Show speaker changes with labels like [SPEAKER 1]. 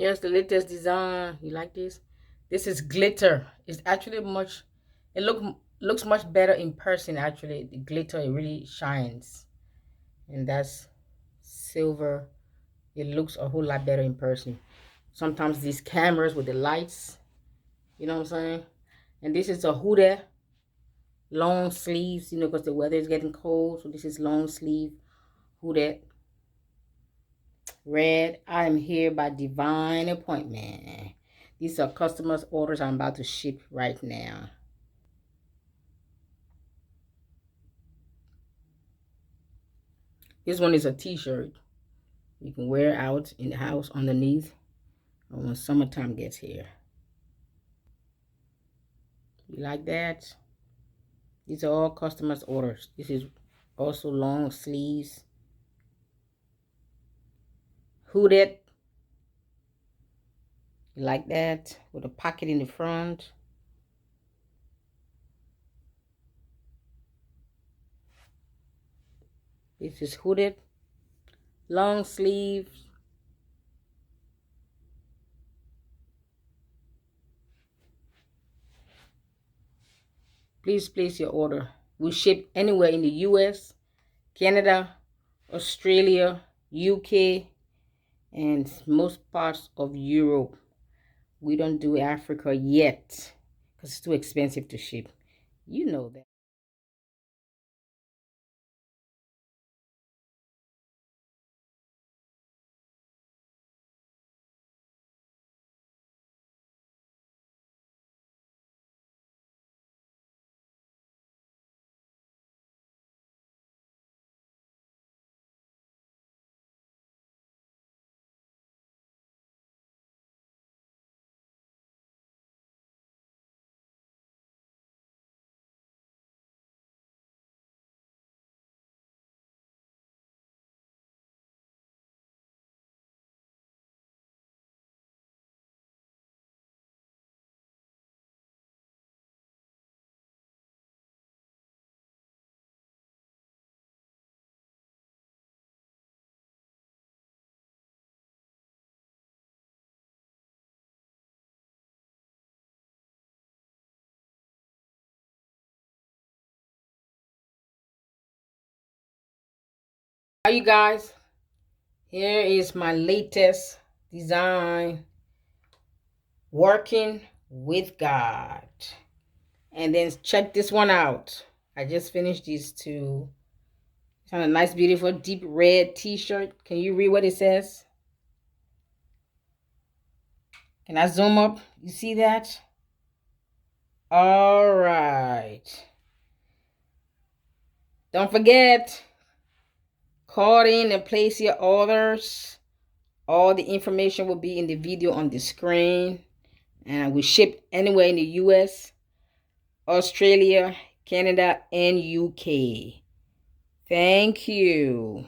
[SPEAKER 1] Here's the latest design. You like this? This is glitter. It's actually much, it looks much better in person actually. The glitter, it really shines. And that's silver. It looks a whole lot better in person. Sometimes these cameras with the lights, you know what I'm saying? And this is a hoodie, long sleeves, because the weather is getting cold. So this is long sleeve hoodie. Red, I am here by divine appointment. These are customers' orders I'm about to ship right now. This one is a t-shirt. You can wear out in the house underneath when summertime gets here. You like that? These are all customers' orders. This is also long sleeves. Hooded. You like that? With a pocket in the front. This is hooded. Long sleeves. Please place your order. We ship anywhere in the US, Canada, Australia, UK, and most parts of Europe. We don't do Africa yet because it's too expensive to ship. You know that. Hi, you guys. Here is my latest design, Working with God. And then check this one out. I just finished these two. It's on a nice, beautiful, deep red t-shirt. Can you read what it says? Can I zoom up? You see that? All right. Don't forget, call in and place your orders. All the information will be in the video on the screen. And we ship anywhere in the US, Australia, Canada, and UK. Thank you.